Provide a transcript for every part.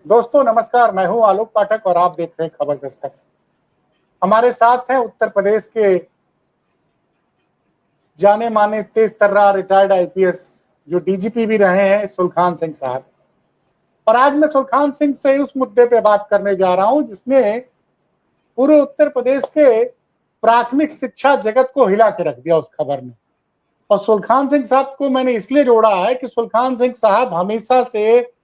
दोस्तों नमस्कार, मैं हूं आलोक पाठक और आप देख रहे हैं खबर दस्तक। हमारे साथ हैं उत्तर प्रदेश के जाने माने तेज तर्रार रिटायर्ड आईपीएस जो डीजीपी भी रहे हैं सुलखान सिंह साहब। और आज मैं सुलखान सिंह से उस मुद्दे पे बात करने जा रहा हूं जिसने पूरे उत्तर प्रदेश के प्राथमिक शिक्षा जगत को हिला के रख दिया उस खबर में। और सुलखान सिंह साहब को मैंने इसलिए जोड़ा है कि सुलखान सिंह साहब हमेशा से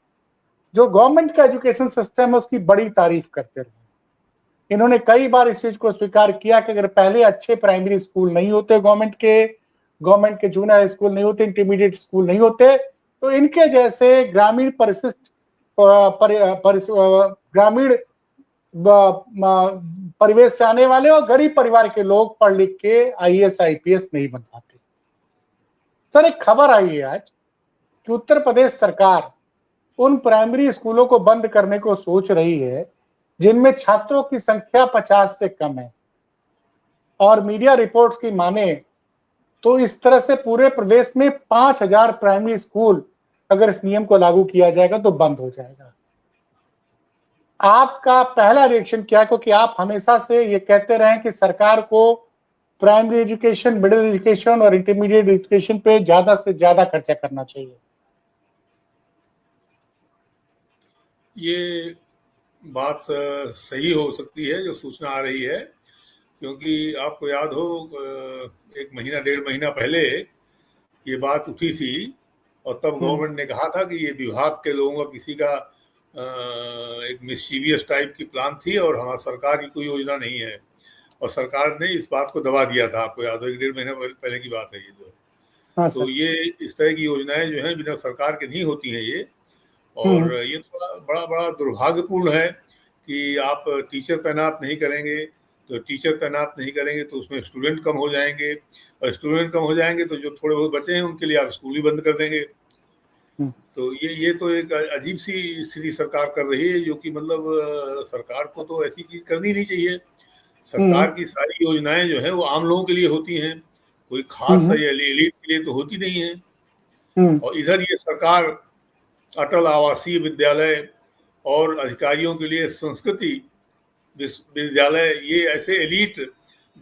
जो गवर्नमेंट का एजुकेशन सिस्टम है उसकी बड़ी तारीफ करते रहे। इन्होंने कई बार इस चीज को स्वीकार किया कि अगर पहले अच्छे प्राइमरी स्कूल नहीं होते, गवर्नमेंट के जूनियर स्कूल नहीं होते, इंटरमीडिएट स्कूल नहीं होते, तो इनके जैसे ग्रामीण ग्रामीण परिवेश से आने वाले और गरीब परिवार के लोग पढ़ लिख के आईएएस आईपीएस नहीं बन पाते। सर, एक खबर आई है आज कि उत्तर प्रदेश सरकार उन प्राइमरी स्कूलों को बंद करने को सोच रही है जिनमें छात्रों की संख्या 50 से कम है। और मीडिया रिपोर्ट्स की माने तो इस तरह से पूरे प्रदेश में 5000 प्राइमरी स्कूल अगर इस नियम को लागू किया जाएगा तो बंद हो जाएगा। आपका पहला रिएक्शन क्या है? क्योंकि आप हमेशा से ये कहते रहे कि सरकार को प्राइमरी एजुकेशन, मिडिल एजुकेशन और इंटरमीडिएट एजुकेशन पे ज्यादा से ज्यादा खर्चा करना चाहिए। ये बात सही हो सकती है जो सूचना आ रही है, क्योंकि आपको याद हो एक महीना डेढ़ महीना पहले ये बात उठी थी और तब गवर्नमेंट ने कहा था कि ये विभाग के लोगों का किसी का एक मिस्चीवियस टाइप की प्लान थी और हमारी सरकार की कोई योजना नहीं है। और सरकार ने इस बात को दबा दिया था, आपको याद हो, एक डेढ़ महीना पहले की बात है ये जो। हाँ, तो ये इस तरह की योजनाएं जो हैं बिना सरकार के नहीं होती हैं ये। और ये थोड़ा बड़ा दुर्भाग्यपूर्ण है कि आप टीचर तैनात नहीं करेंगे, तो उसमें स्टूडेंट कम हो जाएंगे, और स्टूडेंट कम हो जाएंगे तो जो थोड़े बहुत बचे हैं उनके लिए आप स्कूल ही बंद कर देंगे। तो ये तो एक अजीब सी स्थिति सरकार कर रही है, जो कि मतलब सरकार को तो ऐसी चीज करनी नहीं चाहिए। सरकार की सारी योजनाएं जो है वो आम लोगों के लिए होती हैं, कोई खास एलीट के लिए तो होती नहीं है। और इधर ये सरकार अटल आवासीय विद्यालय और अधिकारियों के लिए संस्कृति विद्यालय, ये ऐसे एलीट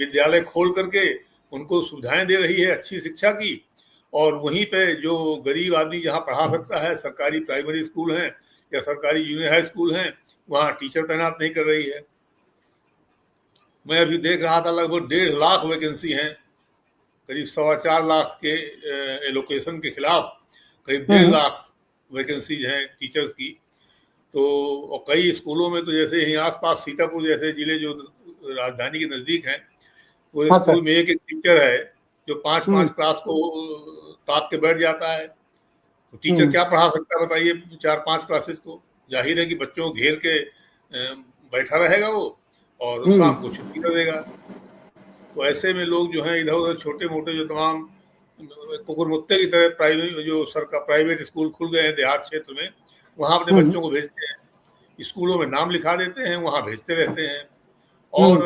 विद्यालय खोल करके उनको सुविधाएं दे रही है अच्छी शिक्षा की, और वहीं पे जो गरीब आदमी जहाँ पढ़ा सकता है, सरकारी प्राइमरी स्कूल हैं या सरकारी जूनियर हाई स्कूल हैं, वहाँ टीचर तैनात नहीं कर रही है। मैं अभी देख रहा था लगभग 1.5 लाख वैकेंसी हैं, करीब 4.25 लाख के एलोकेशन के खिलाफ करीब 1.5 लाख वैकेंसीज हैं टीचर्स की। तो कई स्कूलों में तो जैसे यहीं आसपास सीतापुर जैसे जिले जो राजधानी के नजदीक हैं, वो स्कूल में एक टीचर है जो 5 क्लास को ताप के बैठ जाता है। तो टीचर क्या पढ़ा सकता है बताइए 4-5 क्लासेस को? जाहिर है कि बच्चों को घेर के बैठा रहेगा वो और शाम को छुट्टी कर देगा। तो ऐसे में लोग जो हैं इधर उधर छोटे मोटे जो तमाम कुकुरमुत्ते की तरह प्राइवेट स्कूल खुल गए हैं देहात क्षेत्र में, वहाँ अपने बच्चों को भेजते हैं, स्कूलों में नाम लिखा देते हैं, वहाँ भेजते रहते हैं। और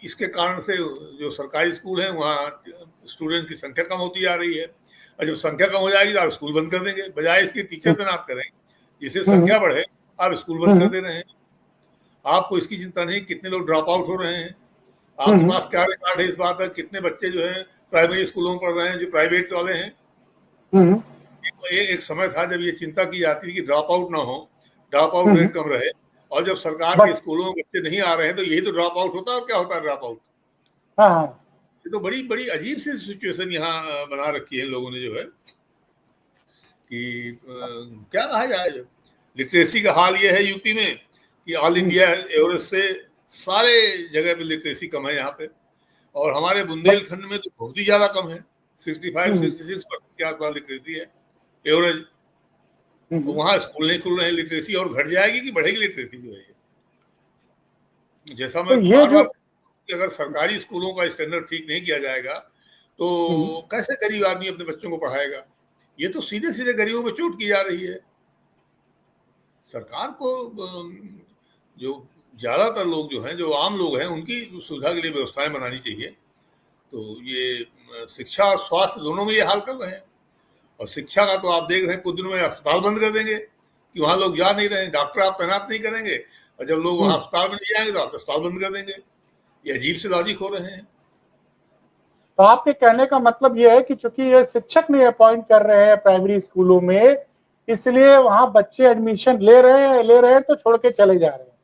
इसके कारण से जो सरकारी स्कूल हैं वहाँ स्टूडेंट की संख्या कम होती जा रही है, और जब संख्या कम हो जाएगी तो आप स्कूल बंद कर देंगे, बजाय इसके टीचर तैनात करें जिससे संख्या बढ़े, आप स्कूल बंद कर दे रहे हैं। आपको इसकी चिंता नहीं कितने लोग ड्रॉप आउट हो रहे हैं? आपके पास क्या रिकॉर्ड है इस बात का? कितने बच्चे जो हैं प्राइमरी स्कूलों में पढ़ रहे हैं जो प्राइवेट वाले हैं? एक समय था जब ये चिंता की जाती थी कि ड्रॉप आउट ना हो, ड्रॉप आउट रेट कम रहे, और जब सरकार के स्कूलों में बच्चे नहीं आ रहे हैं तो यही तो ड्रॉप आउट होता है। और क्या होता है ड्रॉप आउट? ये तो बड़ी अजीब सी सिचुएशन यहाँ बना रखी है लोगों ने जो है कि क्या कहा जाए। लिटरेसी का हाल ये है यूपी में कि ऑल इंडिया एवरेज से सारे जगह पे लिटरेसी कम है यहाँ पे, और हमारे बुंदेलखंड में तो बहुत ही ज्यादा कम है, 65-66% के आसपास लिटरेसी है एवरेज। तो वहाँ स्कूल नहीं खुल रहे हैं, लिटरेसी और घट जाएगी कि बढ़ेगी लिटरेसी जो है? जैसा मैं बार बार कि अगर सरकारी स्कूलों का स्टैंडर्ड ठीक नहीं किया जाएगा तो कैसे गरीब आदमी अपने बच्चों को पढ़ाएगा? ये तो सीधे सीधे गरीबों पे चोट की जा रही है। सरकार को जो ज्यादातर लोग जो हैं, जो आम लोग हैं, उनकी सुविधा के लिए व्यवस्थाएं बनानी चाहिए। तो ये शिक्षा और स्वास्थ्य दोनों में ये हाल कर रहे हैं। और शिक्षा का तो आप देख रहे हैं कुछ दिनों में अस्पताल बंद कर देंगे, कि वहां लोग जा नहीं रहे हैं, डॉक्टर आप तैनात नहीं करेंगे, और जब लोग वहां अस्पताल में नहीं जाएंगे तो आप अस्पताल बंद कर देंगे। ये अजीब से लॉजिक हो रहे हैं। तो आपके कहने का मतलब ये है कि चूंकि ये शिक्षक नहीं अपॉइंट कर रहे हैं प्राइमरी स्कूलों में, इसलिए वहां बच्चे एडमिशन ले रहे हैं तो छोड़ के चले जा रहे हैं।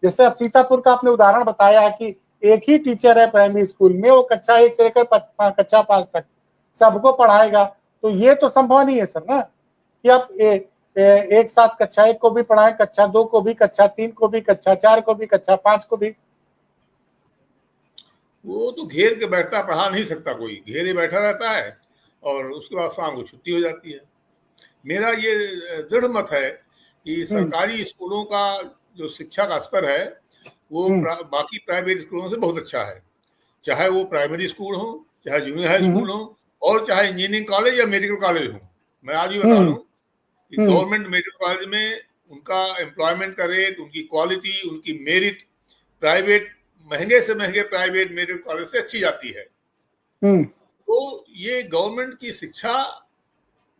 जैसे अब सीतापुर का आपने उदाहरण बताया कि एक ही टीचर है प्राइमरी स्कूल में, वो कक्षा 1 से लेकर कक्षा 5 तक सबको पढ़ाएगा। तो ये तो संभव नहीं है सर ना, कि आप एक साथ कक्षा 1 को भी पढ़ाएं, कक्षा 2 को भी, कक्षा 3 को भी, कक्षा 4 को भी, कक्षा 5 को भी। वो तो घेर के बैठता, पढ़ा नहीं सकता, कोई घेरे बैठा रहता है और उसके बाद शाम को छुट्टी हो जाती है। मेरा ये दृढ़ मत है कि सरकारी स्कूलों का जो शिक्षा का स्तर है वो बाकी प्राइवेट स्कूलों से बहुत अच्छा है। चाहे वो प्राइमरी स्कूल हो, चाहे जूनियर हाई स्कूल हो, और चाहे इंजीनियरिंग कॉलेज या मेडिकल कॉलेज हो। मैं आज भी बता दूं कि गवर्नमेंट मेडिकल कॉलेज में उनका एम्प्लॉयमेंट का रेट, उनकी क्वालिटी, उनकी मेरिट प्राइवेट, महंगे से महंगे प्राइवेट मेडिकल कॉलेज से अच्छी जाती है। तो ये गवर्नमेंट की शिक्षा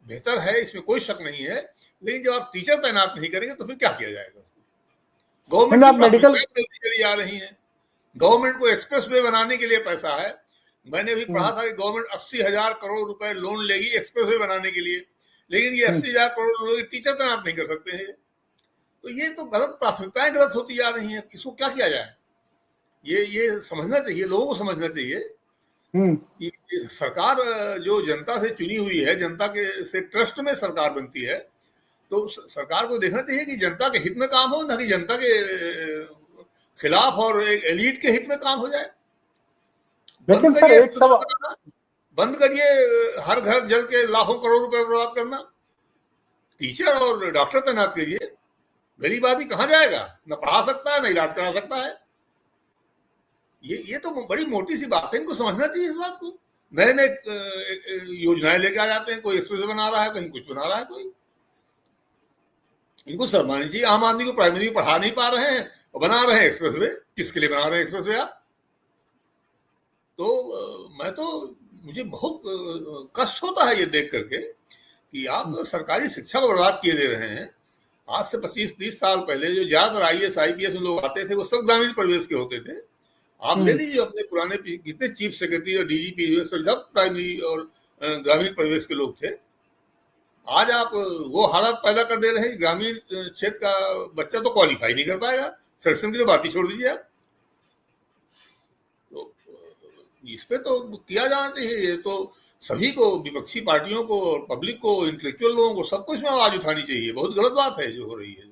बेहतर है, इसमें कोई शक नहीं है। लेकिन जब आप टीचर तैनात नहीं करेंगे तो फिर क्या किया जाएगा? गवर्नमेंट की प्राथमिकताएं चली जा रही हैं। गवर्नमेंट को एक्सप्रेस वे बनाने के लिए पैसा है। मैंने भी पढ़ा था कि गवर्नमेंट 80,000 करोड़ रुपए लोन लेगी एक्सप्रेस वे बनाने के लिए, लेकिन ये 80,000 करोड़ लोग टीचर तैनात नहीं कर सकते हैं। तो ये तो गलत प्राथमिकताएं गलत होती जा रही हैं। इसको क्या किया जाए? ये समझना चाहिए, लोगों को समझना चाहिए कि सरकार जो जनता से चुनी हुई है, जनता के से ट्रस्ट में सरकार बनती है, तो सरकार को देखना चाहिए कि जनता के हित में काम हो, ना कि जनता के खिलाफ और एक एलीट के हित में काम हो जाए। लेकिन सर एक सवाल, बंद करिए हर घर जल के लाखों करोड़ रुपए बर्बाद करना। टीचर और डॉक्टर तैनात करिए। गरीब आदमी कहाँ जाएगा? न पढ़ा सकता है, न इलाज करा सकता है। ये तो बड़ी मोटी सी बात है, इनको समझना चाहिए इस बात को। नए नए योजनाएं लेके आ जाते हैं, कोई एक्सप्रेस बना रहा है, कहीं कुछ बना रहा है कोई। इनको शर्मानी चाहिए। आम आदमी को प्राइमरी पढ़ा नहीं पा रहे हैं और बना रहे हैं एक्सप्रेस वे। किसके लिए बना रहे हैं एक्सप्रेस वे आप? तो मुझे बहुत कष्ट होता है ये देख करके कि आप सरकारी शिक्षा को बर्बाद किए दे रहे हैं। आज से 25-30 साल पहले जो ज्यादातर IAS IPS में लोग आते थे वो सब ग्रामीण परिवेश के होते थे। आप ले लीजिए अपने पुराने कितने चीफ सेक्रेटरी और DGP सब प्राइमरी और ग्रामीण परिवेश के लोग थे। आज आप वो हालात पैदा कर दे रहे हैं, ग्रामीण क्षेत्र का बच्चा तो क्वालिफाई नहीं कर पाएगा। सिलेक्शन की तो बात ही छोड़ दीजिए आप। तो इस पे तो किया जाना चाहिए। ये तो सभी को, विपक्षी पार्टियों को, पब्लिक को, इंटेलेक्चुअल लोगों को, सबको इसमें आवाज उठानी चाहिए। बहुत गलत बात है जो हो रही है।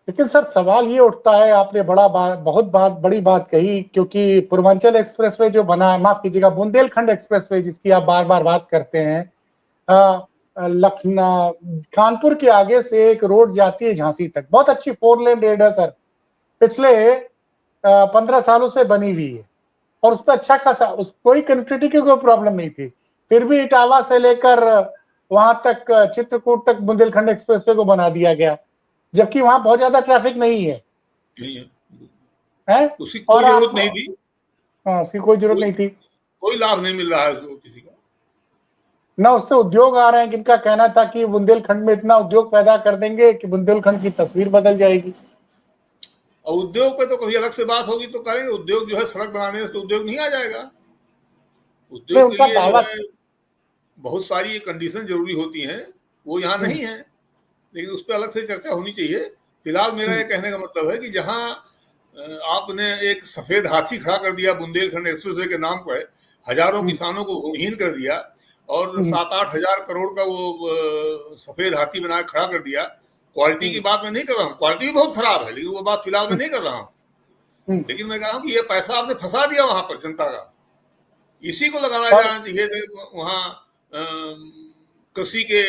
लेकिन सर सवाल ये उठता है, आपने बड़ी बात कही, क्योंकि पूर्वांचल एक्सप्रेसवे जो बना, माफ कीजिएगा, बुंदेलखंड एक्सप्रेसवे जिसकी आप बार बार बात करते हैं, लखनऊ कानपुर के आगे से एक रोड जाती है झांसी तक, बहुत अच्छी 4 लेन रोड है सर, पिछले 15 सालों से बनी हुई है और उस पर अच्छा खासा, उस कोई कनेक्टिविटी की कोई प्रॉब्लम नहीं थी। फिर भी इटावा से लेकर वहां तक चित्रकूट तक बुंदेलखंड एक्सप्रेसवे को बना दिया गया, जबकि वहां बहुत ज्यादा ट्रैफिक नहीं है। उसकी कोई जरूरत नहीं थी। हाँ, उसकी कोई जरूरत नहीं थी। कोई लाभ नहीं मिल रहा है किसी का। ना उससे उद्योग आ रहे हैं, जिनका कहना था कि बुंदेलखंड में इतना उद्योग पैदा कर देंगे कि बुंदेलखंड की तस्वीर बदल जाएगी। और उद्योग पे तो कभी अलग से बात होगी तो करेंगे। उद्योग जो है सड़क बनाने से तो उद्योग नहीं आ जाएगा। उद्योग के लिए जो है बहुत सारी कंडीशन जरूरी होती हैं, वो यहाँ नहीं है, लेकिन उस पर अलग से चर्चा होनी चाहिए। फिलहाल मेरा ये कहने का मतलब है कि जहां आपने एक सफेद हाथी खड़ा कर दिया बुंदेलखंड एक्सप्रेसवे के नाम पर, हजारों किसानों को भूमिहीन कर दिया और 7-8 हजार करोड़ का वो सफेद हाथी बना खड़ा कर दिया। क्वालिटी की बात मैं नहीं कर रहा हूँ, क्वालिटी भी बहुत खराब है, लेकिन वो बात फिलहाल मैं नहीं कर रहा हूँ। लेकिन मैं कह रहा हूँ कि ये पैसा आपने फंसा दिया वहां पर जनता का, इसी को लगाना जाना चाहिए। वहां कृषि के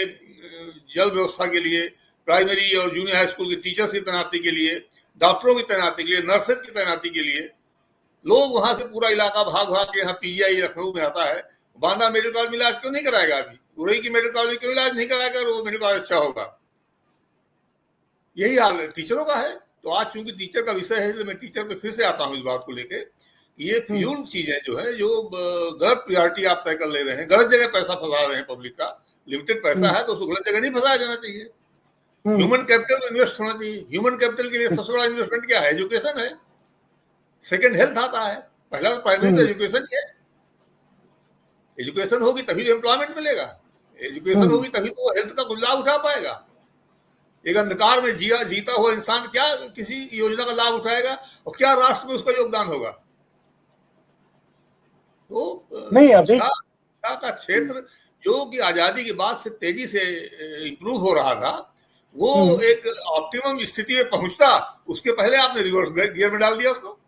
जल व्यवस्था के लिए, प्राइमरी और जूनियर हाई स्कूल के टीचर्स की तैनाती के लिए, डॉक्टरों की तैनाती के लिए, नर्सेज की तैनाती के लिए लोग वहां से पूरा इलाका भाग भाग के यहाँ PGI लखनऊ में आता है। बांदा मेडिकल कॉलेज में इलाज क्यों नहीं कराएगा आदमी? उरई की मेडिकल कॉलेज में क्यों इलाज नहीं कराएगा? वो मेडिकल कॉलेज अच्छा होगा। यही हाल टीचरों का है। तो आज चूंकि टीचर का विषय है, मैं टीचर पे फिर से आता हूँ इस बात को लेके, ये फिजूल चीजें जो है, जो गलत प्रायोरिटी आप तय कर ले रहे हैं, गलत जगह पैसा फंसा रहे हैं पब्लिक का, लिमिटेड पैसा है तो उसको गलत जगह नहीं फंसाया जाना चाहिए। ह्यूमन कैपिटल इन्वेस्ट होना चाहिए। ह्यूमन कैपिटल के लिए सबसे बड़ा इन्वेस्टमेंट क्या है? एजुकेशन है। सेकंड हेल्थ आता है, पहला प्राइमरी तो एजुकेशन है। एजुकेशन होगी तभी तो एम्प्लॉयमेंट मिलेगा, एजुकेशन होगी तभी तो हेल्थ का कुछ लाभ उठा पाएगा। एक अंधकार में जीता हुआ इंसान क्या किसी योजना का लाभ उठाएगा और क्या राष्ट्र में उसका योगदान होगा? तो नहीं अभी शिक्षा का क्षेत्र जो कि आजादी के बाद से तेजी से इंप्रूव हो रहा था, वो एक ऑप्टिमम स्थिति में पहुंचता, उसके पहले आपने रिवर्स गियर में डाल दिया उसको।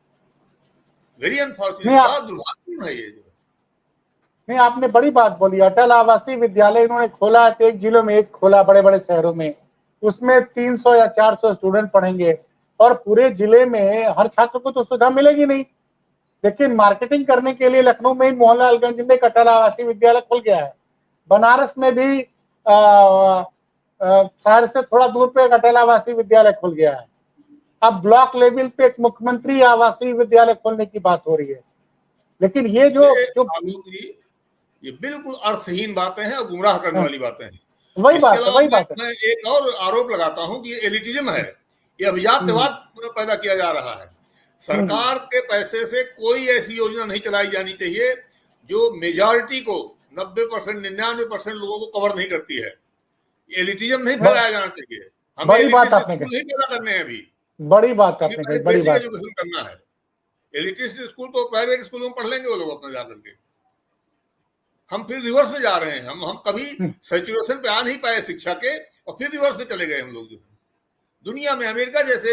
वेरी अनफॉर्चुनेट, बहुत दुर्भाग्यपूर्ण है ये जो। नहीं, आपने बड़ी बात बोली। अटल आवासीय विद्यालय इन्होंने खोला है तो एक जिलों में एक खोला, बड़े बड़े शहरों में, उसमें 300 या 400 स्टूडेंट पढ़ेंगे और पूरे जिले में हर छात्र को तो सुविधा मिलेगी नहीं। लेकिन मार्केटिंग करने के लिए लखनऊ में ही मोहनलालगंज में एक अटल आवासीय विद्यालय खुल गया है। बनारस में भी शहर से थोड़ा दूर पे एक अटल आवासीय विद्यालय खुल गया है। अब ब्लॉक लेवल पे एक मुख्यमंत्री आवासीय विद्यालय खोलने की बात हो रही है। लेकिन ये जो ये बिल्कुल अर्थहीन बातें हैं और गुमराह करने वाली बातें हैं। वही बात है। मैं एक और आरोप लगाता हूं कि ये एलिटिज्म है, ये अभिजात्यवाद पैदा किया जा रहा है। सरकार के पैसे से कोई ऐसी योजना नहीं चलाई जानी चाहिए जो मेजॉरिटी को 90% 99% लोगों को कवर नहीं करती है। एलिटिज्म नहीं फैलाया जाना चाहिए। हमें बड़ी बात आपने कही, नहीं पैदा करने हैं अभी। बड़ी बात आपने कही, बड़ी बात एजुकेशन करना है। एलिटिस्ट स्कूल तो प्राइवेट स्कूलों में पढ़ लेंगे वो लोग अपना जाकर के। हम फिर रिवर्स में जा रहे हैं। हम कभी सैचुरेशन पे आ नहीं पाए शिक्षा के और फिर रिवर्स में चले गए हम लोग। जो दुनिया में अमेरिका जैसे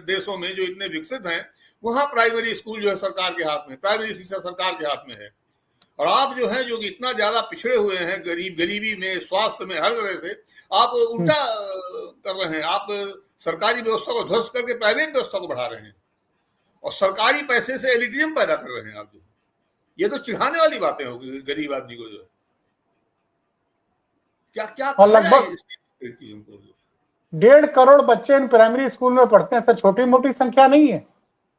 देशों में जो इतने विकसित हैं, वहां प्राइमरी स्कूल जो है सरकार के हाथ में, प्राइमरी शिक्षा सरकार के हाथ में है। और आप जो है जो कि इतना ज्यादा पिछड़े हुए हैं, गरीबी में, स्वास्थ्य में, हर तरह से आप उल्टा कर रहे हैं। आप सरकारी व्यवस्था को ध्वस्त करके प्राइवेट व्यवस्था को बढ़ा रहे हैं और सरकारी पैसे से एलिटिज्म पैदा कर रहे हैं आप। जो ये तो चिढ़ाने वाली बातें होगी गरीब आदमी को। जो है क्या क्या और लगभग 1.5 करोड़ बच्चे इन प्राइमरी स्कूल में पढ़ते हैं सर। छोटी मोटी संख्या नहीं है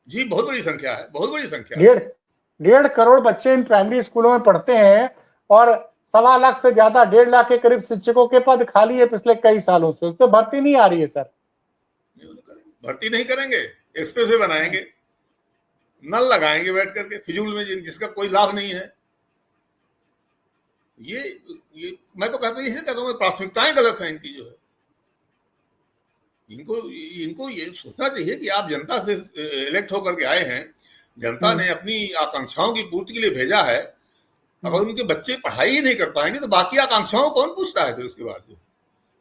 जी, बहुत बड़ी संख्या है, बहुत बड़ी संख्या। 1.5 करोड़ बच्चे इन प्राइमरी स्कूलों में पढ़ते हैं और 1.25 लाख से ज्यादा, 1.5 लाख के करीब शिक्षकों के पद खाली है पिछले कई सालों से। उस पर भर्ती नहीं आ रही है सर। भर्ती नहीं करेंगे, एक्सप्रेसवे बनाएंगे, नल लगाएंगे बैठ करके फिजूल में, जिसका कोई लाभ नहीं है। ये मैं तो कहता हूँ प्राथमिकताएं गलत हैं इनकी। जो है इनको ये सोचना चाहिए कि आप जनता से इलेक्ट होकर के आए हैं, जनता ने अपनी आकांक्षाओं की पूर्ति के लिए भेजा है। अगर उनके बच्चे पढ़ाई ही नहीं कर पाएंगे तो बाकी आकांक्षाओं को कौन पूछता है फिर उसके बाद? जो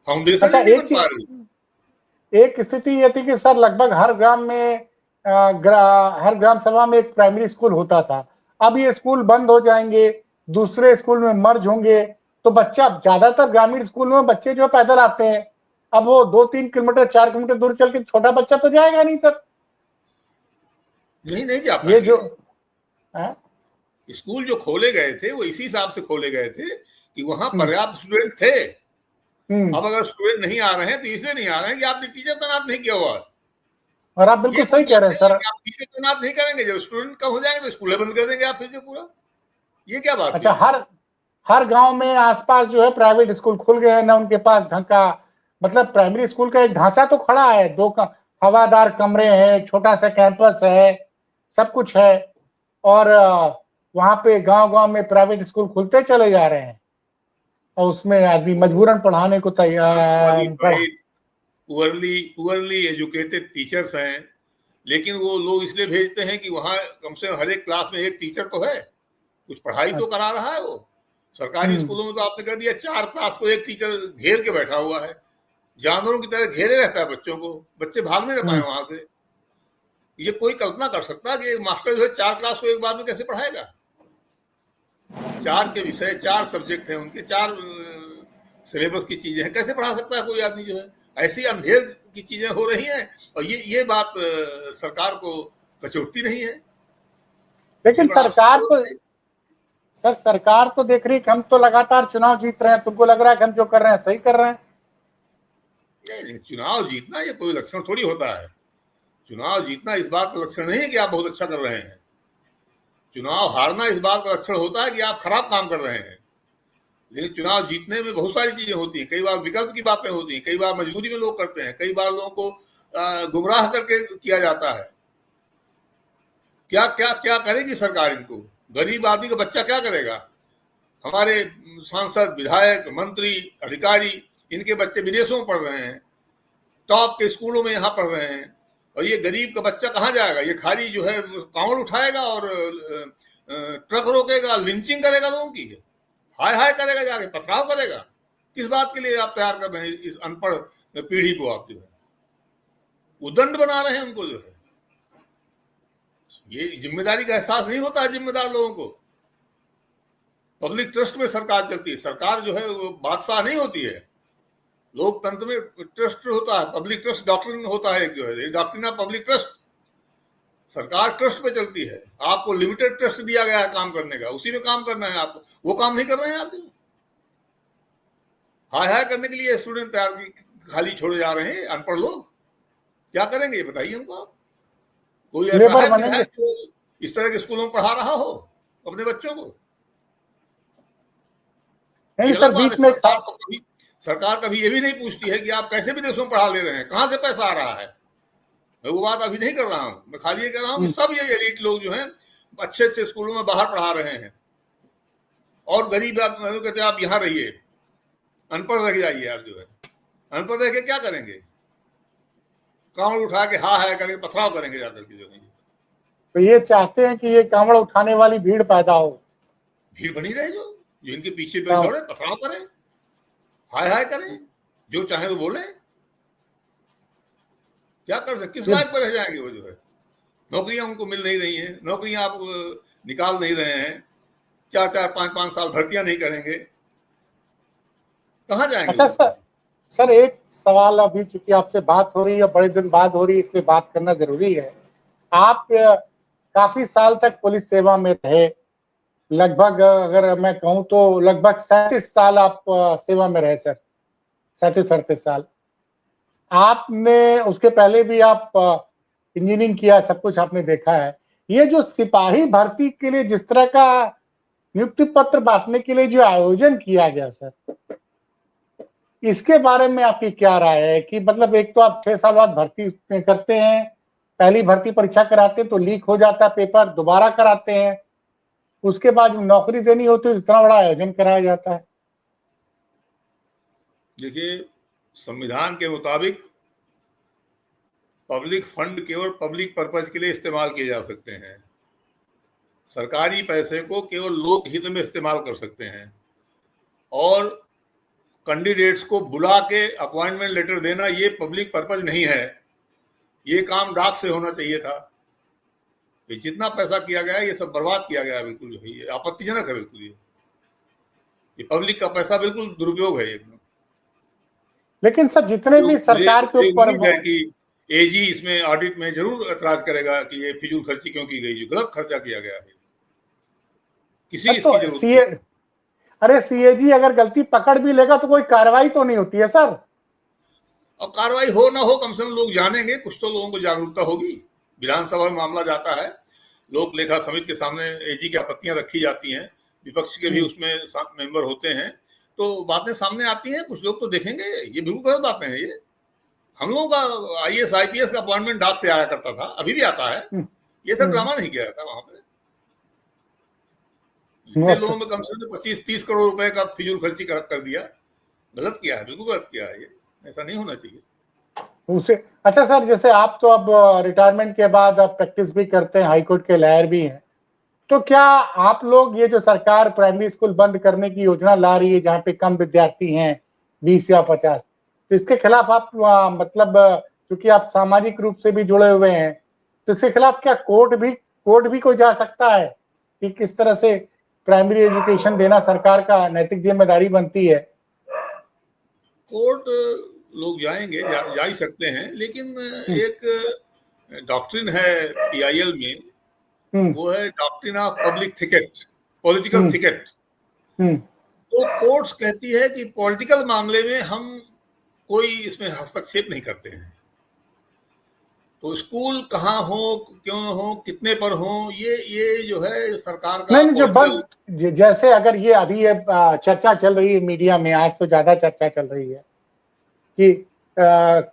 फाउंडेशन नहीं बन पा रही। एक स्थिति ये थी कि सर लगभग हर ग्राम में हर ग्राम सभा में एक प्राइमरी स्कूल होता था। अब ये स्कूल बंद हो जाएंगे, दूसरे स्कूल में मर्ज होंगे, तो बच्चा, ज्यादातर ग्रामीण स्कूल में बच्चे जो पैदल आते हैं, अब वो 2-3 किलोमीटर 4 किलोमीटर दूर चल के छोटा बच्चा तो जाएगा नहीं सर। नहीं जा ये जो स्कूल जो खोले गए थे वो इसी हिसाब से खोले गए थे कि वहां पर्याप्त स्टूडेंट थे। अब अगर स्टूडेंट नहीं आ रहे हैं तो इसलिए नहीं आ रहे हैं कि आपने टीचर तैनात नहीं किया हुआ। और आप बिल्कुल सही कह रहे हैं सर। आप टीचर तैनात नहीं करेंगे, जब स्टूडेंट कम हो जाएंगे तो स्कूलें बंद कर देंगे आप फिर जो पूरा। ये क्या बात? अच्छा, हर गांव में आसपास जो है प्राइवेट स्कूल खुल गए हैं ना, उनके पास ढंग का, मतलब प्राइमरी स्कूल का एक ढांचा तो खड़ा है, 2 हवादार कमरे हैं, छोटा सा कैंपस है, सब कुछ है। और वहां पे गांव में प्राइवेट स्कूल खुलते चले जा रहे हैं और उसमें आदमी मजबूरन पढ़ाने को तैयार। पुअरली एजुकेटेड टीचर्स हैं, लेकिन वो लोग इसलिए भेजते हैं कि वहां कम से कम हर एक क्लास में एक टीचर तो है, कुछ पढ़ाई तो करा रहा है वो। सरकारी स्कूलों में तो आपने कर दिया 4 क्लास को एक टीचर घेर के बैठा हुआ है, जानवरों की तरह घेरे रहता है बच्चों को, बच्चे भाग नहीं पाए वहां से। ये कोई कल्पना कर सकता है कि मास्टर जो है 4 क्लास को एक बार में कैसे पढ़ाएगा? 4 के विषय, 4 सब्जेक्ट हैं उनके, 4 सिलेबस की चीजें हैं, कैसे पढ़ा सकता है कोई आदमी? जो है ऐसी अंधेर की चीजें हो रही हैं और ये बात सरकार को कचोटती नहीं है। लेकिन सरकार तो देख रही है कि हम तो लगातार चुनाव जीत रहे हैं, तुमको लग रहा है कि हम जो कर रहे हैं सही कर रहे हैं? नहीं, चुनाव जीतना ये कोई लक्षण थोड़ी होता है। चुनाव जीतना इस बात का लक्षण नहीं है कि आप बहुत अच्छा कर रहे हैं। चुनाव हारना इस बात का लक्षण होता है कि आप खराब काम कर रहे हैं। लेकिन चुनाव जीतने में बहुत सारी चीजें होती हैं, कई बार विकल्प की बातें होती हैं, कई बार मजबूरी में लोग करते हैं, कई बार लोगों को गुमराह करके किया जाता है। क्या क्या क्या करेगी सरकार इनको? गरीब आदमी का बच्चा क्या करेगा? हमारे सांसद, विधायक, मंत्री, अधिकारी, इनके बच्चे विदेशों में पढ़ रहे हैं, टॉप के स्कूलों में यहाँ पढ़ रहे हैं, और ये गरीब का बच्चा कहाँ जाएगा? ये खाली जो है कांवड़ उठाएगा और ट्रक रोकेगा, लिंचिंग करेगा लोगों की, हाय हाय करेगा, जाके पथराव करेगा। किस बात के लिए आप तैयार कर रहे हैं इस अनपढ़ पीढ़ी को? आप जो है उदंड बना रहे हैं उनको, जो है ये जिम्मेदारी का एहसास नहीं होता है जिम्मेदार लोगों को। पब्लिक ट्रस्ट में सरकार चलती है, सरकार जो है वो बादशाह नहीं होती है। लोकतंत्र में ट्रस्ट होता है, पब्लिक ट्रस्ट डॉक्ट्रिन होता है, जो है डॉक्ट्रिन ऑफ पब्लिक ट्रस्ट। सरकार ट्रस्ट पे चलती है, आपको लिमिटेड ट्रस्ट दिया गया है काम करने का, उसी में काम करना है आपको। वो काम नहीं कर रहे हैं आप, हाय हाय करने के लिए स्टूडेंट तैयार खाली छोड़े जा रहे हैं अनपढ़ लोग। क्या करेंगे बताइए हमको आप? कोई ऐसा है जो इस तरह के स्कूलों में पढ़ा रहा हो अपने बच्चों को? नहीं सर, बीच में सरकार कभी ये भी नहीं पूछती है कि आप कैसे विदेशों में पढ़ा ले रहे हैं, कहां से पैसा आ रहा है। मैं वो बात अभी नहीं कर रहा हूं, मैं खाली ये कह रहा हूं कि सब ये एलीट लोग जो हैं अच्छे अच्छे स्कूलों में बाहर पढ़ा रहे हैं, और गरीब आप कहते हैं आप यहाँ रहिए, अनपढ़ रह जाइए। आप जो है अनपढ़ रह के क्या करेंगे? कांवड़ उठा के हा है करेंगे, पथराव करेंगे जाकर के जो है। तो ये चाहते हैं कि ये कांवड़ उठाने वाली भीड़ पैदा हो, भीड़ बनी रहे, जो इनके पीछे दौड़े, पथराव करें, हाय हाय करें, जो चाहे वो बोले। क्या कर सकते? किस लायक पर रह जाएंगे वो? जो है नौकरियां उनको मिल नहीं रही हैं, नौकरियां आप निकाल नहीं रहे हैं, 4-4, 5-5 साल भर्तियां नहीं करेंगे, कहाँ जाएंगे? अच्छा सर एक सवाल, अभी चूंकि आपसे बात हो रही है, बड़े दिन बाद हो रही है, इस पे बात करना जरूरी है। आप काफी साल तक पुलिस सेवा में रहे, लगभग अगर मैं कहूँ तो लगभग 37 साल आप सेवा में रहे सर, 37-38 साल। आपने उसके पहले भी आप इंजीनियरिंग किया, सब कुछ आपने देखा है। ये जो सिपाही भर्ती के लिए जिस तरह का नियुक्ति पत्र बांटने के लिए जो आयोजन किया गया सर, इसके बारे में आपकी क्या राय है? कि मतलब एक तो आप 6 साल बाद भर्ती करते हैं, पहली भर्ती परीक्षा कराते हैं तो लीक हो जाता है पेपर, दोबारा कराते हैं, उसके बाद नौकरी देनी होती है, इतना बड़ा आयोजन कराया जाता है। देखिए, संविधान के मुताबिक पब्लिक फंड केवल पब्लिक पर्पज के लिए इस्तेमाल किए जा सकते हैं। सरकारी पैसे को केवल लोक हित में इस्तेमाल कर सकते हैं, और कैंडिडेट्स को बुला के अपॉइंटमेंट लेटर देना ये पब्लिक पर्पज नहीं है। ये काम डाक से होना चाहिए था। ये जितना पैसा किया गया है ये सब बर्बाद किया गया है, बिल्कुल जो है ये आपत्तिजनक है। बिल्कुल ये पब्लिक का पैसा बिल्कुल दुरुपयोग है एकदम। लेकिन सर जितने भी सरकार के ऊपर एजी इसमें ऑडिट में जरूर एतराज करेगा कि ये फिजूल खर्ची क्यों की गई, जो गलत खर्चा किया गया है, किसी इसकी जरूरत नहीं। अरे सीएजी अगर गलती पकड़ भी लेगा तो कोई कार्रवाई तो नहीं होती है सर। अब कार्रवाई हो ना हो, कम से कम लोग जानेंगे, कुछ तो लोगों को जागरूकता होगी। विधानसभा में मामला जाता है, लोक लेखा समिति के सामने एजी की आपत्तियां रखी जाती हैं, विपक्ष के भी उसमें मेंबर होते हैं, तो बातें सामने आती हैं, कुछ लोग तो देखेंगे ये बिल्कुल गलत बातें हैं। ये हम लोगों का आईएएस IPS का अपॉइंटमेंट डाक से आया करता था, अभी भी आता है। ये सब ड्रामा नहीं किया जाता वहां पे। इतने लोगों में कम से कम 25-30 करोड़ रुपए का फिजूल खर्ची कर दिया, गलत किया है, बिल्कुल गलत किया है। ये ऐसा नहीं होना चाहिए उसे। अच्छा सर, जैसे आप तो अब रिटायरमेंट के बाद आप प्रैक्टिस भी करते हैं, हाईकोर्ट के लॉयर भी हैं, तो क्या आप लोग ये जो सरकार प्राइमरी स्कूल बंद करने की योजना ला रही है जहाँ पे कम विद्यार्थी हैं 20 या 50, तो इसके खिलाफ आप मतलब क्योंकि आप सामाजिक रूप से भी जुड़े हुए हैं, तो इसके खिलाफ क्या कोर्ट भी कोई जा सकता है कि किस तरह से प्राइमरी एजुकेशन देना सरकार का नैतिक जिम्मेदारी बनती है? कोर्ट लोग जाएंगे, जा ही सकते हैं, लेकिन एक डॉक्ट्रिन है PIL में, वो है doctrine of public thicket, political thicket. तो कोर्ट्स कहती है कि पॉलिटिकल मामले में हम कोई इसमें हस्तक्षेप नहीं करते हैं। तो स्कूल कहाँ हो, क्यों न हो, कितने पर हो, ये जो है सरकार का नहीं, जो बंद जैसे अगर ये अभी ये चर्चा चल रही है मीडिया में, आज तो ज्यादा चर्चा चल रही है कि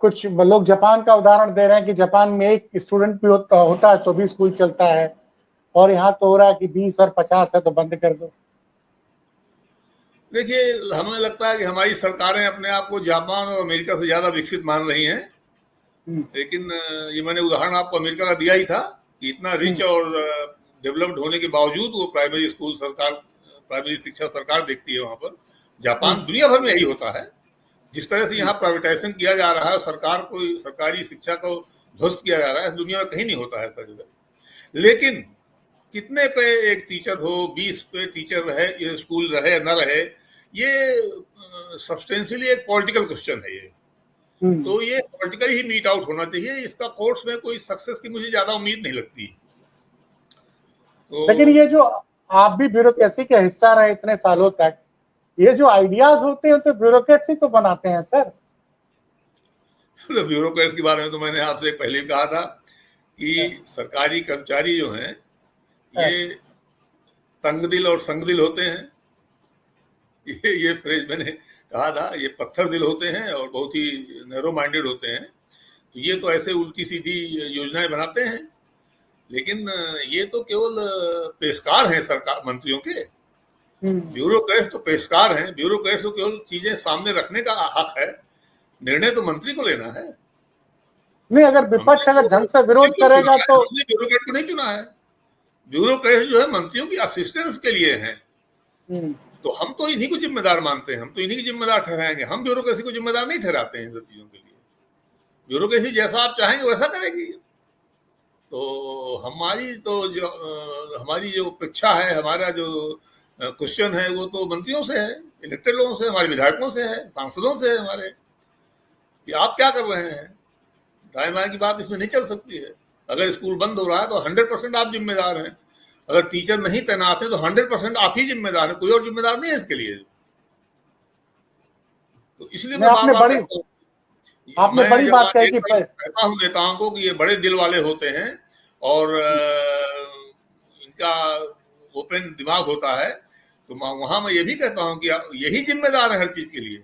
कुछ लोग जापान का उदाहरण दे रहे हैं कि जापान में एक स्टूडेंट भी होता है तो भी स्कूल चलता है, और यहाँ तो हो रहा है कि 20 और 50 है तो बंद कर दो। देखिए, हमें लगता है कि हमारी सरकारें अपने आप को जापान और अमेरिका से ज्यादा विकसित मान रही हैं, लेकिन ये मैंने उदाहरण आपको अमेरिका का दिया ही था कि इतना रिच और डेवलप्ड होने के बावजूद वो प्राइमरी शिक्षा सरकार देखती है वहां पर। जापान दुनिया भर में यही होता है। जिस तरह से यहाँ प्राइवेटाइजेशन किया जा रहा है, सरकारी शिक्षा को ध्वस्त किया जा रहा है, दुनिया में कहीं नहीं होता है ऐसा जगह। लेकिन कितने पे एक टीचर हो, 20 पे टीचर रहे, ये स्कूल रहे न रहे, ये सब्सटेंशियली एक पॉलिटिकल क्वेश्चन है ये। तो ये पॉलिटिकली ही मीट आउट होना चाहिए। इसका कोर्स में कोई सक्सेस की मुझे ज्यादा उम्मीद नहीं लगती। तो लेकिन ये जो आप भी ब्यूरोक्रेसी के हिस्सा रहे इतने सालों तक, ये जो आइडियाज होते हैं तो ब्यूरोक्रेट्स ही तो बनाते हैं सर। तो ब्यूरोक्रेट्स के बारे में तो मैंने आपसे पहले ही कहा था कि सरकारी कर्मचारी जो हैं ये तंगदिल और संगदिल होते हैं। ये फ्रेज मैंने कहा था, ये पत्थर दिल होते हैं और बहुत ही नैरो माइंडेड होते हैं। तो ये तो ऐसे उल्टी सीधी योजनाएं बनाते हैं, लेकिन ये तो केवल पेशकार हैं सरकार मंत्रियों के। ब्यूरोक्रेट्स तो पेशकार हैं। ब्यूरोक्रेट्स को केवल चीजें सामने रखने का हक है, निर्णय तो मंत्री को लेना है। नहीं, अगर विपक्ष अगर ढंग से विरोध करेगा तो हमने ब्यूरोक्रेट को नहीं चुना है। ब्यूरोक्रेट जो है मंत्रियों की असिस्टेंस के लिए हैं। तो हम तो इन्हीं को जिम्मेदार मानते हैं, हम तो इन्हीं की जिम्मेदार ठहराएंगे। हम ब्यूरोक्रेसी को जिम्मेदार नहीं ठहराते हैं इन सब चीजों के लिए। ब्यूरोक्रेसी जैसा आप चाहेंगे वैसा करेगी। तो हमारी जो परीक्षा है, हमारा जो क्वेश्चन है, वो तो मंत्रियों से है, इलेक्टेड लोगों से, हमारे विधायकों से है, सांसदों से है हमारे, कि आप क्या कर रहे हैं। दाएं बाएं की बात इसमें नहीं चल सकती है। अगर स्कूल बंद हो रहा है तो 100% आप जिम्मेदार हैं। अगर टीचर नहीं तैनात है तो 100% आप ही जिम्मेदार है, कोई और जिम्मेदार नहीं है इसके लिए। तो इसलिए मैं आपने बड़ी बात कही कि कहता हूं नेताओं को कि ये बड़े दिल वाले होते हैं और इनका ओपन दिमाग होता है। तो वहां मैं ये भी कहता हूं कि यही जिम्मेदार है हर चीज के लिए।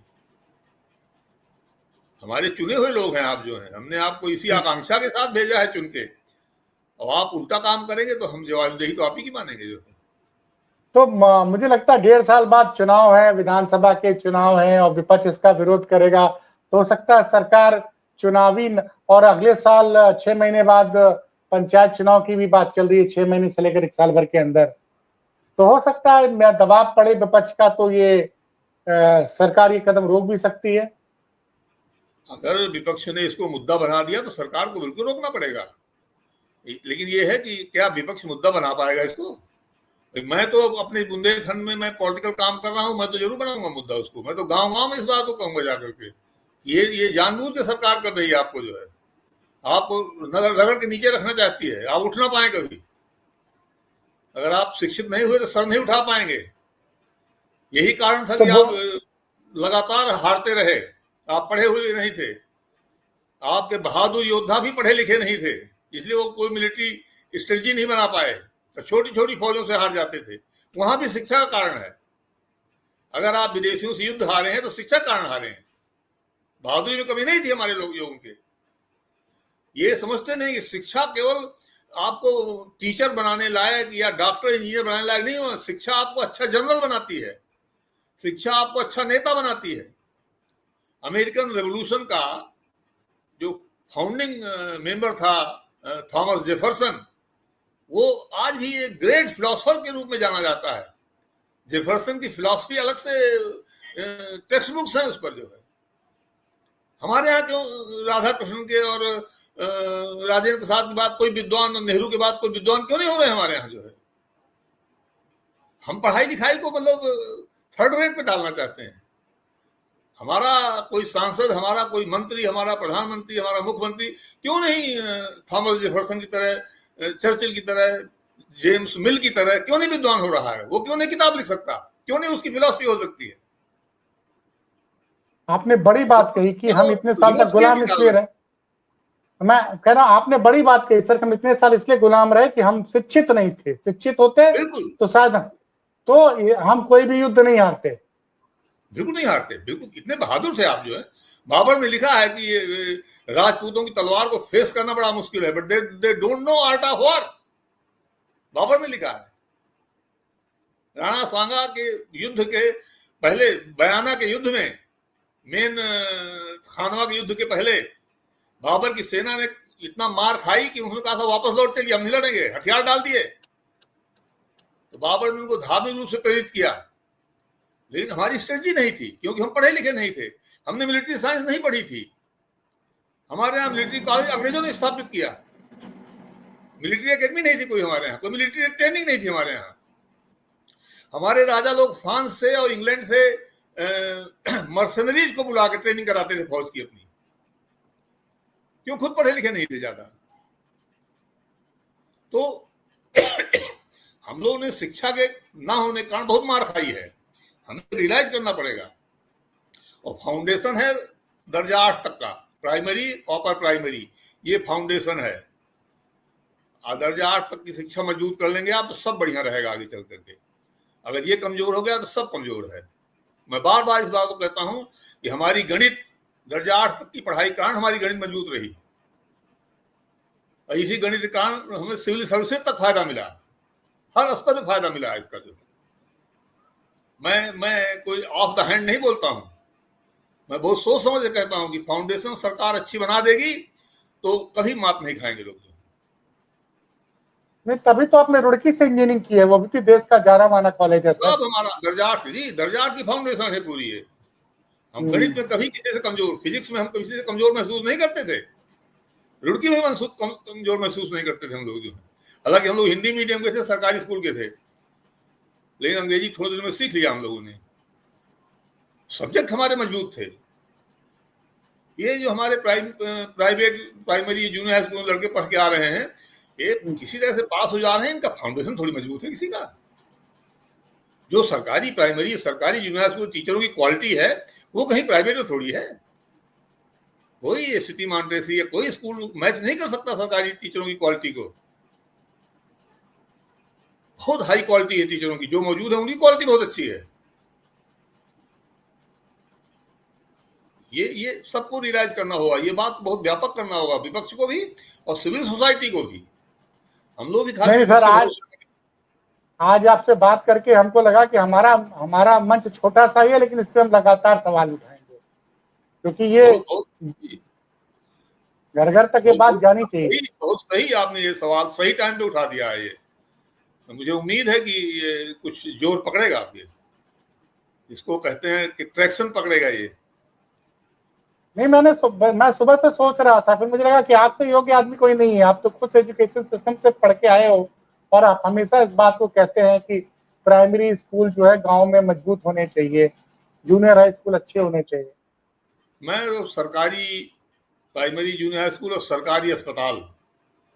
हमारे चुने हुए लोग हैं आप जो हैं, हमने आपको इसी आकांक्षा के साथ भेजा है चुन के, और आप उल्टा काम करेंगे तो हम जवाबदेही तो आप ही की मानेंगे जो है। तो मुझे लगता है 1.5 साल बाद चुनाव है, विधानसभा के चुनाव है, और विपक्ष इसका विरोध करेगा तो हो सकता है सरकार चुनावी, और अगले साल 6 महीने बाद पंचायत चुनाव की भी बात चल रही है, 6 महीने से लेकर 1 साल भर के अंदर। तो हो सकता है दबाव पड़े विपक्ष का तो ये सरकार ये कदम रोक भी सकती है। अगर विपक्ष ने इसको मुद्दा बना दिया तो सरकार को बिल्कुल रोकना पड़ेगा। लेकिन ये है कि क्या विपक्ष मुद्दा बना पाएगा इसको। मैं तो अपने बुंदेलखंड में मैं पॉलिटिकल काम कर रहा हूं, मैं तो जरूर बनाऊंगा मुद्दा उसको। मैं तो गांव गांव में इस बात को कहूंगा जाकर के, ये जानबूझ के सरकार कर रही है आपको जो है, आपको रगड़ के नीचे रखना चाहती है। आप उठ ना पाए कभी। अगर आप शिक्षित नहीं हुए तो सर नहीं उठा पाएंगे। यही कारण था कि आप लगातार हारते रहे। आप पढ़े हुए नहीं थे, आपके बहादुर योद्धा भी पढ़े लिखे नहीं थे, इसलिए वो कोई मिलिट्री स्ट्रेटजी नहीं बना पाए, तो छोटी छोटी फौजों से हार जाते थे। वहां भी शिक्षा का कारण है। अगर आप विदेशियों से युद्ध हारे हैं तो शिक्षा कारण हारे हैं। बहादुरी में कमी नहीं थी हमारे लोगों के। ये समझते नहीं कि शिक्षा केवल आपको टीचर बनाने लायक या डॉक्टर इंजीनियर बनाने लायक नहीं हो। शिक्षा आपको अच्छा जनरल बनाती है, शिक्षा आपको अच्छा नेता बनाती है। अमेरिकन रेवोल्यूशन का जो फाउंडिंग मेंबर था थॉमस जेफरसन, वो आज भी एक ग्रेट फिलोसोफर के रूप में जाना जाता है। जेफरसन की फिलॉसफी अलग से टेक्स्ट बुक्स हैं उस पर जो है। हमारे यहाँ क्यों राधा कृष्णन के और राजेंद्र प्रसाद की बात, कोई विद्वान, नेहरू के बाद कोई विद्वान क्यों नहीं हो रहे हमारे यहाँ जो है। हम पढ़ाई लिखाई को मतलब थर्ड रेट पे डालना चाहते हैं। हमारा कोई सांसद, हमारा कोई मंत्री, हमारा प्रधानमंत्री, हमारा मुख्यमंत्री क्यों नहीं थॉमस जेफरसन की तरह, चर्चिल की तरह, जेम्स मिल की तरह क्यों नहीं विद्वान हो रहा है। वो क्यों नहीं किताब लिख सकता, क्यों नहीं उसकी फिलॉसफी हो सकती है। आपने बड़ी बात कही कि हम इतने साल तक गुलाम इसलिए रहे। मैं कह रहा हूं आपने बड़ी बात कही सर, हम इतने साल इसलिए गुलाम रहे कि हम शिक्षित नहीं थे, शिक्षित होते बिल्कुल तो शायद तो हम कोई भी युद्ध नहीं हारते। बिल्कुल नहीं हारते, बिल्कुल इतने बहादुर थे आप जो है। बाबर ने लिखा है कि ये राजपूतों की तलवार को फेस करना बड़ा मुश्किल है, but they don't know art of war. Babur ने लिखा है। राणा सांगा के युद्ध के पहले, बयाना के युद्ध में, मेन खानवा के युद्ध के पहले बाबर की सेना ने इतना मार खाई कि उन्होंने कहा था वापस लौट चलिए, हम नहीं लड़ेंगे, हथियार डाल दिए। तो बाबर ने उनको धार्मिक रूप से प्रेरित किया, लेकिन हमारी स्ट्रेटजी नहीं थी, क्योंकि हम पढ़े लिखे नहीं थे, हमने मिलिट्री साइंस नहीं पढ़ी थी। हमारे यहाँ मिलिट्री कॉलेज अंग्रेजों ने स्थापित किया, मिलिट्री एकेडमी नहीं थी कोई हमारे यहाँ, कोई मिलिट्री ट्रेनिंग नहीं थी हमारे यहाँ। हमारे राजा लोग फ्रांस से और इंग्लैंड से मर्सनरीज को बुला के ट्रेनिंग कराते थे फौज की अपनी, क्यों? खुद पढ़े लिखे नहीं थे ज्यादा। तो हम लोगों ने शिक्षा के ना होने के कारण बहुत मार खाई है, हमें रियलाइज करना पड़ेगा। और फाउंडेशन है दर्जा 8 तक का, प्राइमरी अपर प्राइमरी, ये फाउंडेशन है। दर्जा 8 तक की शिक्षा मजबूत कर लेंगे आप तो सब बढ़िया रहेगा आगे चल करके। अगर ये कमजोर हो गया तो सब कमजोर है। मैं बार बार इस बात को कहता हूं कि हमारी गणित दर्जा 8 तक की पढ़ाई के कारण हमारी गणित मजबूत रही, और इसी गणित के कारण हमें सिविल सर्विसेज तक फायदा मिला, हर स्तर में फायदा मिला है इसका। जो मैं कोई ऑफ द हैंड नहीं बोलता हूं, मैं बहुत सोच समझ के कहता हूं कि फाउंडेशन सरकार अच्छी बना देगी तो कभी मात नहीं खाएंगे लोग। नहीं, तभी तो आपने रुड़की से इंजीनियरिंग की है, वो भी देश का जाना माना कॉलेज है सर। सब हमारा दर्जा 8 जी, दर्जा 8 की फाउंडेशन है पूरी है। हम गणित में कभी किसी से कमजोर, फिजिक्स में हम किसी से कमजोर महसूस नहीं करते थे, रुड़की में कमजोर महसूस नहीं करते थे हम लोग जो है। हालांकि हम लोग हिंदी मीडियम के थे, सरकारी स्कूल के थे, लेकिन अंग्रेजी थोड़े दिन में सीख लिया हम लोगों ने, सब्जेक्ट हमारे मजबूत थे। ये जो हमारे private primary junior high school में लड़के पढ़ के आ रहे हैं, ये किसी तरह से पास हो जा रहे हैं, इनका फाउंडेशन थोड़ी मजबूत है किसी का। जो सरकारी प्राइमरी, सरकारी जूनियर स्कूल टीचरों की क्वालिटी है, वो कहीं प्राइवेट में थोड़ी है। कोई सिटी मॉन्टेसी या कोई स्कूल मैच नहीं कर सकता सरकारी टीचरों की क्वालिटी को। बहुत हाई क्वालिटी है टीचरों की, जो मौजूद है उनकी क्वालिटी बहुत अच्छी है। ये सबको रियलाइज करना होगा, ये बात बहुत व्यापक करना होगा, विपक्ष को भी और सिविल सोसाइटी को भी। हम लोग भी नहीं सर, आज आपसे बात करके हमको लगा कि हमारा मंच छोटा सा ही है, लेकिन इस पे हम लगातार सवाल उठाएंगे, क्योंकि ये घर घर तक ये बात जानी चाहिए। बहुत सही आपने ये सवाल सही टाइम पे उठा दिया है। ये मुझे उम्मीद है कि ये कुछ जोर पकड़ेगा आपके, इसको कहते हैं कि ट्रैक्शन पकड़ेगा ये। नहीं, मैं सुबह से सोच रहा था, फिर मुझे लगा कि आपसे योग्य आदमी कोई नहीं है। आप तो खुद एजुकेशन सिस्टम से पढ़ के आए हो, और आप हमेशा इस बात को कहते हैं कि प्राइमरी स्कूल जो है गांव में मजबूत होने चाहिए, जूनियर हाई स्कूल अच्छे होने चाहिए। मैं सरकारी प्राइमरी जूनियर हाई स्कूल और सरकारी अस्पताल,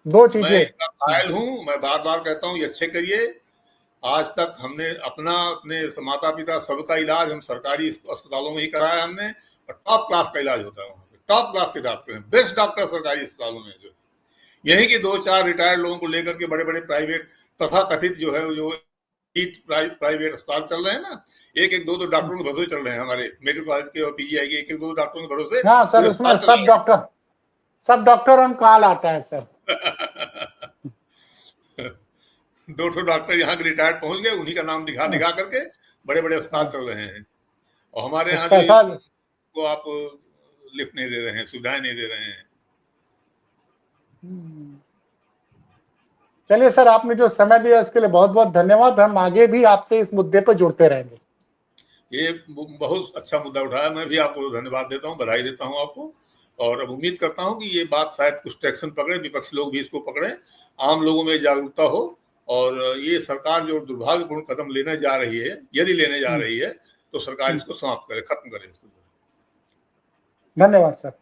दो चीजें, मैं इसका कायल हूँ। मैं बार बार कहता हूँ ये अच्छे करिए। आज तक हमने अपने माता पिता सबका इलाज हम सरकारी अस्पतालों में ही कराया हमने, और टॉप क्लास का इलाज होता है वहाँ पे, टॉप क्लास के डॉक्टर हैं, बेस्ट डॉक्टर सरकारी अस्पतालों में। जो यही कि 2-4 रिटायर्ड लोगों को लेकर के बड़े बड़े प्राइवेट तथा कथित जो है जो प्राइवेट अस्पताल चल रहे हैं ना, 1-1, 2-2 डॉक्टरों के भरोसे चल रहे हैं हमारे मेडिकल कॉलेज के और पीजीआई के 1-1, 2 डॉक्टरों के भरोसे। हाँ सर, उसमें सब डॉक्टर ऑन कॉल आता है सर। 2 डॉक्टर यहाँ के रिटायर्ड पहुंच गए, उन्हीं का नाम दिखा करके बड़े बड़े अस्पताल चल रहे हैं। और हमारे यहाँ को आप लिफ्ट नहीं दे रहे हैं, सुविधाएं नहीं दे रहे हैं। चलिए सर, आपने जो समय दिया इसके लिए बहुत बहुत धन्यवाद। हम आगे भी आपसे इस मुद्दे पर जुड़ते रहेंगे। ये बहुत अच्छा मुद्दा उठाया, मैं भी आपको धन्यवाद देता हूँ, बधाई देता हूँ आपको। और अब उम्मीद करता हूँ कि ये बात शायद कुछ ट्रैक्शन पकड़े, विपक्षी लोग भी इसको पकड़े, आम लोगों में जागरूकता हो, और ये सरकार जो दुर्भाग्यपूर्ण कदम लेने जा रही है, यदि लेने जा रही है, तो सरकार इसको समाप्त करे, खत्म करे इसको। धन्यवाद सर।